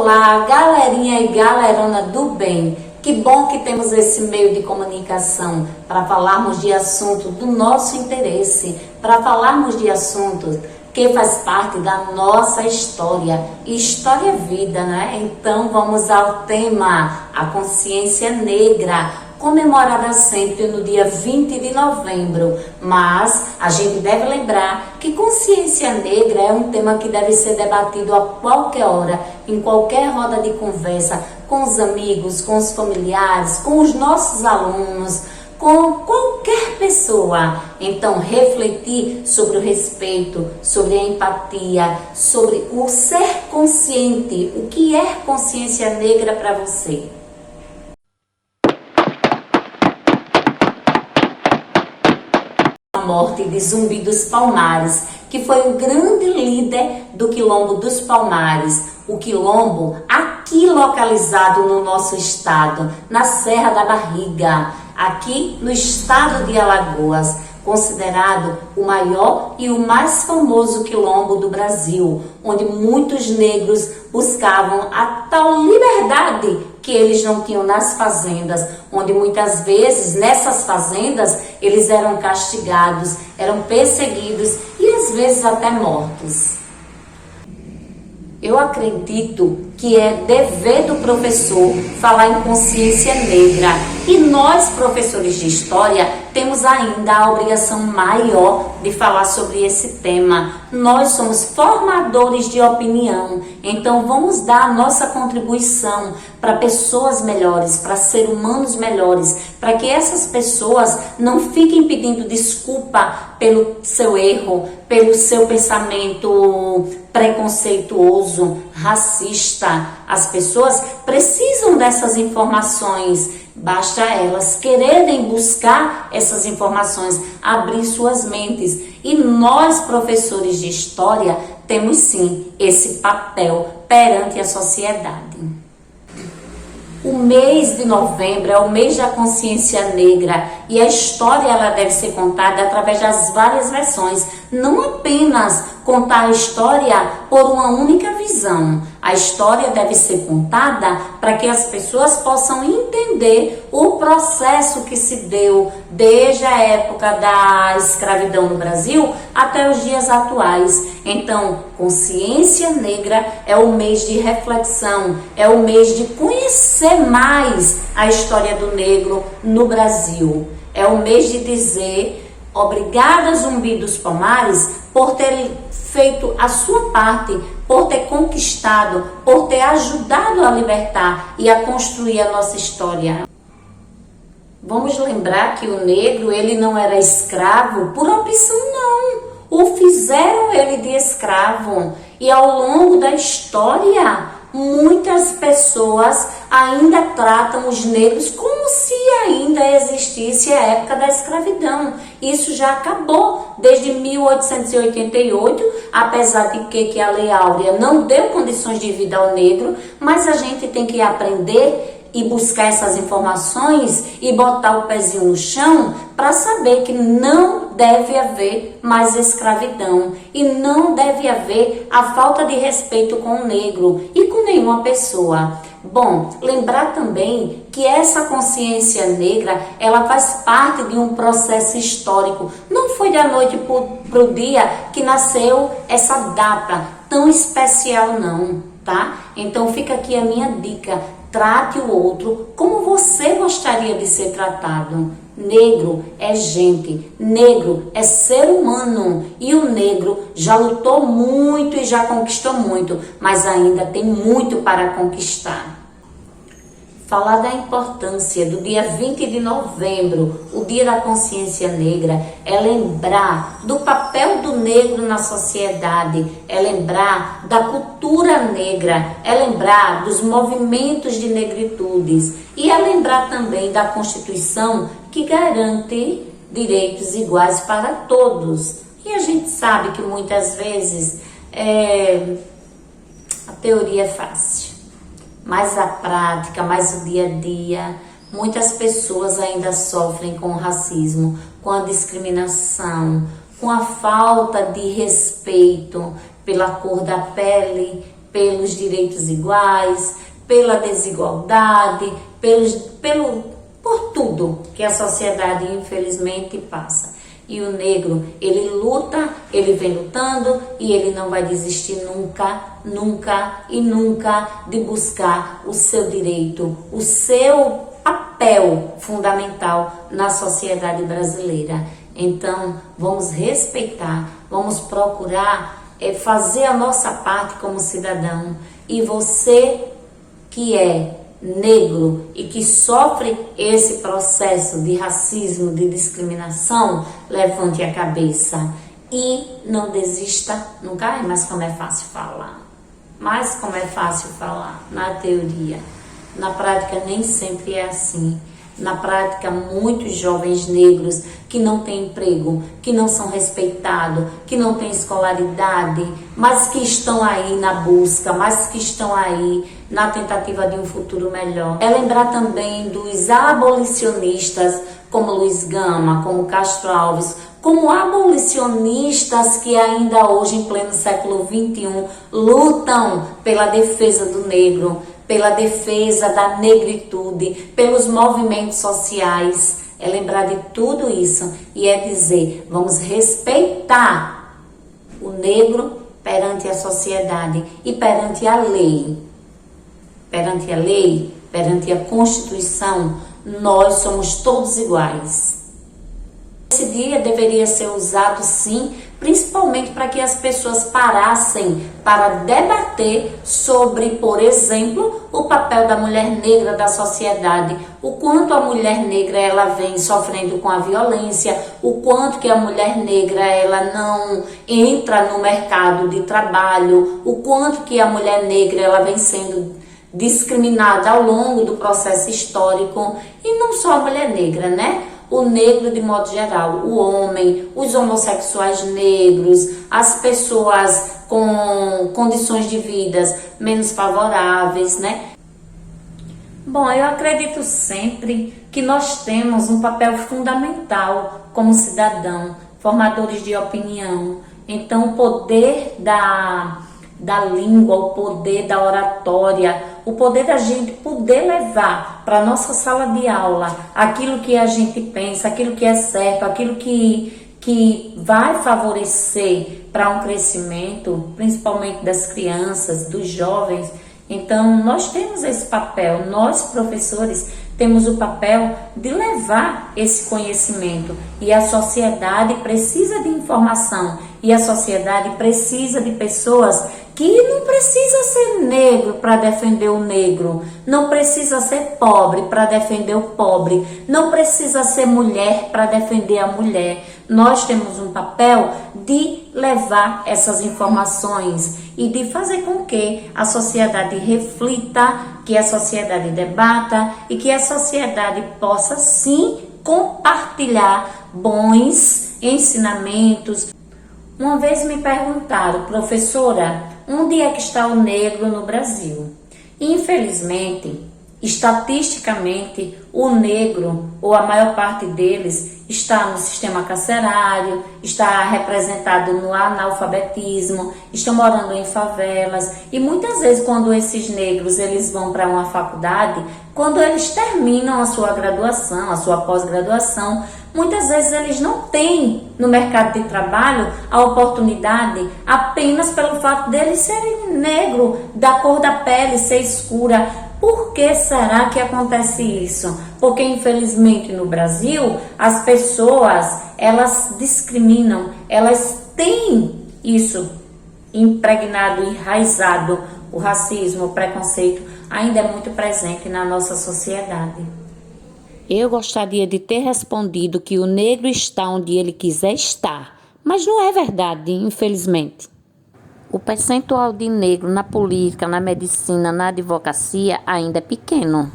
Olá, galerinha e galerona do bem. Que bom que temos esse meio de comunicação para falarmos de assuntos do nosso interesse, para falarmos de assuntos que faz parte da nossa história. E história é vida, né? Então vamos ao tema, a consciência negra, comemorada sempre no dia 20 de novembro. Mas a gente deve lembrar que consciência negra é um tema que deve ser debatido a qualquer hora, em qualquer roda de conversa, com os amigos, com os familiares, com os nossos alunos, com qualquer pessoa. Então, refletir sobre o respeito, sobre a empatia, sobre o ser consciente. O que é consciência negra para você? A morte de Zumbi dos Palmares, que foi um grande líder do Quilombo dos Palmares. O Quilombo, aqui localizado no nosso estado, na Serra da Barriga, aqui no estado de Alagoas, considerado o maior e o mais famoso quilombo do Brasil, onde muitos negros buscavam a tal liberdade que eles não tinham nas fazendas, onde muitas vezes nessas fazendas eles eram castigados, eram perseguidos e às vezes até mortos. Eu acredito que é dever do professor falar em consciência negra. E nós, professores de história, temos ainda a obrigação maior de falar sobre esse tema. Nós somos formadores de opinião, então vamos dar a nossa contribuição para pessoas melhores, para seres humanos melhores, para que essas pessoas não fiquem pedindo desculpa pelo seu erro, pelo seu pensamento preconceituoso, racista. As pessoas precisam dessas informações, basta elas quererem buscar essas informações, abrir suas mentes. E nós, professores de história, temos sim esse papel perante a sociedade. O mês de novembro é o mês da consciência negra e a história ela deve ser contada através das várias versões, não apenas contar a história por uma única visão. A história deve ser contada para que as pessoas possam entender o processo que se deu desde a época da escravidão no Brasil até os dias atuais. Então, consciência negra é o mês de reflexão, é o mês de conhecer mais a história do negro no Brasil. É o mês de dizer obrigada, Zumbi dos Palmares, por ter feito a sua parte, por ter conquistado, por ter ajudado a libertar e a construir a nossa história. Vamos lembrar que o negro, ele não era escravo por opção, não. O fizeram ele de escravo. E ao longo da história, muitas pessoas ainda tratam os negros como se ainda existisse a época da escravidão. Isso já acabou desde 1888, apesar de que a Lei Áurea não deu condições de vida ao negro, mas a gente tem que aprender e buscar essas informações e botar o pezinho no chão para saber que não deve haver mais escravidão e não deve haver a falta de respeito com o negro e com nenhuma pessoa. Bom, lembrar também que essa consciência negra, ela faz parte de um processo histórico. Não foi da noite para o dia que nasceu essa data tão especial não, tá? Então fica aqui a minha dica. Trate o outro como você gostaria de ser tratado. Negro é gente, negro é ser humano e o negro já lutou muito e já conquistou muito, mas ainda tem muito para conquistar. Falar da importância do dia 20 de novembro, o Dia da Consciência Negra, é lembrar do papel do negro na sociedade, é lembrar da cultura negra, é lembrar dos movimentos de negritudes e é lembrar também da Constituição que garante direitos iguais para todos. E a gente sabe que muitas vezes a teoria é fácil. Mas a prática, mais o dia a dia, muitas pessoas ainda sofrem com o racismo, com a discriminação, com a falta de respeito pela cor da pele, pelos direitos iguais, pela desigualdade, por tudo que a sociedade infelizmente passa. E o negro, ele luta, ele vem lutando e ele não vai desistir nunca, nunca e nunca de buscar o seu direito, o seu papel fundamental na sociedade brasileira. Então, vamos respeitar, vamos procurar fazer a nossa parte como cidadão. E você que é negro e que sofre esse processo de racismo, de discriminação, levante a cabeça e não desista nunca. Ai, mas como é fácil falar. Mas como é fácil falar na teoria. Na prática nem sempre é assim. Na prática, muitos jovens negros que não têm emprego, que não são respeitados, que não têm escolaridade, mas que estão aí na busca, mas que estão aí na tentativa de um futuro melhor. É lembrar também dos abolicionistas, como Luiz Gama, como Castro Alves, como abolicionistas que ainda hoje, em pleno século XXI, lutam pela defesa do negro, pela defesa da negritude, pelos movimentos sociais. É lembrar de tudo isso e é dizer, vamos respeitar o negro perante a sociedade e perante a lei. Perante a lei, perante a Constituição, nós somos todos iguais. Esse dia deveria ser usado, sim, principalmente para que as pessoas parassem para debater sobre, por exemplo, o papel da mulher negra da sociedade, o quanto a mulher negra ela vem sofrendo com a violência, o quanto que a mulher negra ela não entra no mercado de trabalho, o quanto que a mulher negra ela vem sendo discriminada ao longo do processo histórico, e não só a mulher negra, né? O negro de modo geral, o homem, os homossexuais negros, as pessoas com condições de vida menos favoráveis, né? Bom, eu acredito sempre que nós temos um papel fundamental como cidadão, formadores de opinião. Então, o poder da língua, o poder da oratória, o poder da gente poder levar para a nossa sala de aula aquilo que a gente pensa, aquilo que é certo, aquilo que vai favorecer para um crescimento, principalmente das crianças, dos jovens. Então, nós temos esse papel, nós professores temos o papel de levar esse conhecimento, e a sociedade precisa de informação, e a sociedade precisa de pessoas que não precisa ser negro para defender o negro, não precisa ser pobre para defender o pobre, não precisa ser mulher para defender a mulher. Nós temos um papel de levar essas informações e de fazer com que a sociedade reflita, que a sociedade debata e que a sociedade possa sim compartilhar bons ensinamentos. Uma vez me perguntaram, professora, onde é que está o negro no Brasil? Infelizmente, estatisticamente, o negro, ou a maior parte deles, está no sistema carcerário, está representado no analfabetismo, estão morando em favelas. E muitas vezes, quando esses negros eles vão para uma faculdade, quando eles terminam a sua graduação, a sua pós-graduação, muitas vezes eles não têm no mercado de trabalho a oportunidade apenas pelo fato deles serem negro, da cor da pele ser escura. Por que será que acontece isso? Porque infelizmente no Brasil as pessoas elas discriminam, elas têm isso impregnado, enraizado. O racismo, o preconceito ainda é muito presente na nossa sociedade. Eu gostaria de ter respondido que o negro está onde ele quiser estar, mas não é verdade, infelizmente. O percentual de negro na política, na medicina, na advocacia ainda é pequeno.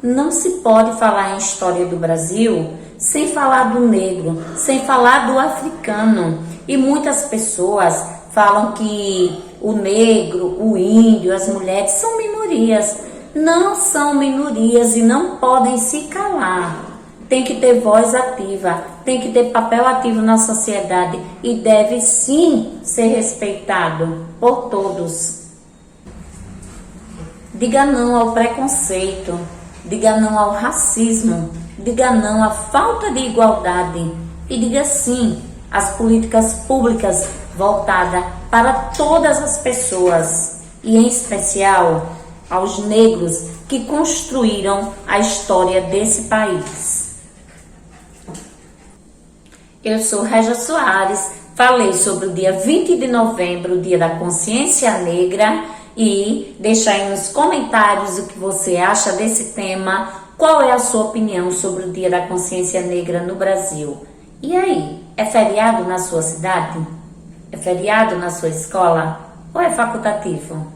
Não se pode falar em história do Brasil sem falar do negro, sem falar do africano. E muitas pessoas falam que o negro, o índio, as mulheres são minorias. Não são minorias e não podem se calar. Tem que ter voz ativa, tem que ter papel ativo na sociedade e deve sim ser respeitado por todos. Diga não ao preconceito, diga não ao racismo, diga não à falta de igualdade e diga sim às políticas públicas voltadas para todas as pessoas e, em especial, aos negros que construíram a história desse país. Eu sou Régia Soares, falei sobre o dia 20 de novembro, o Dia da Consciência Negra, e deixa aí nos comentários o que você acha desse tema, qual é a sua opinião sobre o Dia da Consciência Negra no Brasil. E aí, é feriado na sua cidade? É feriado na sua escola? Ou é facultativo?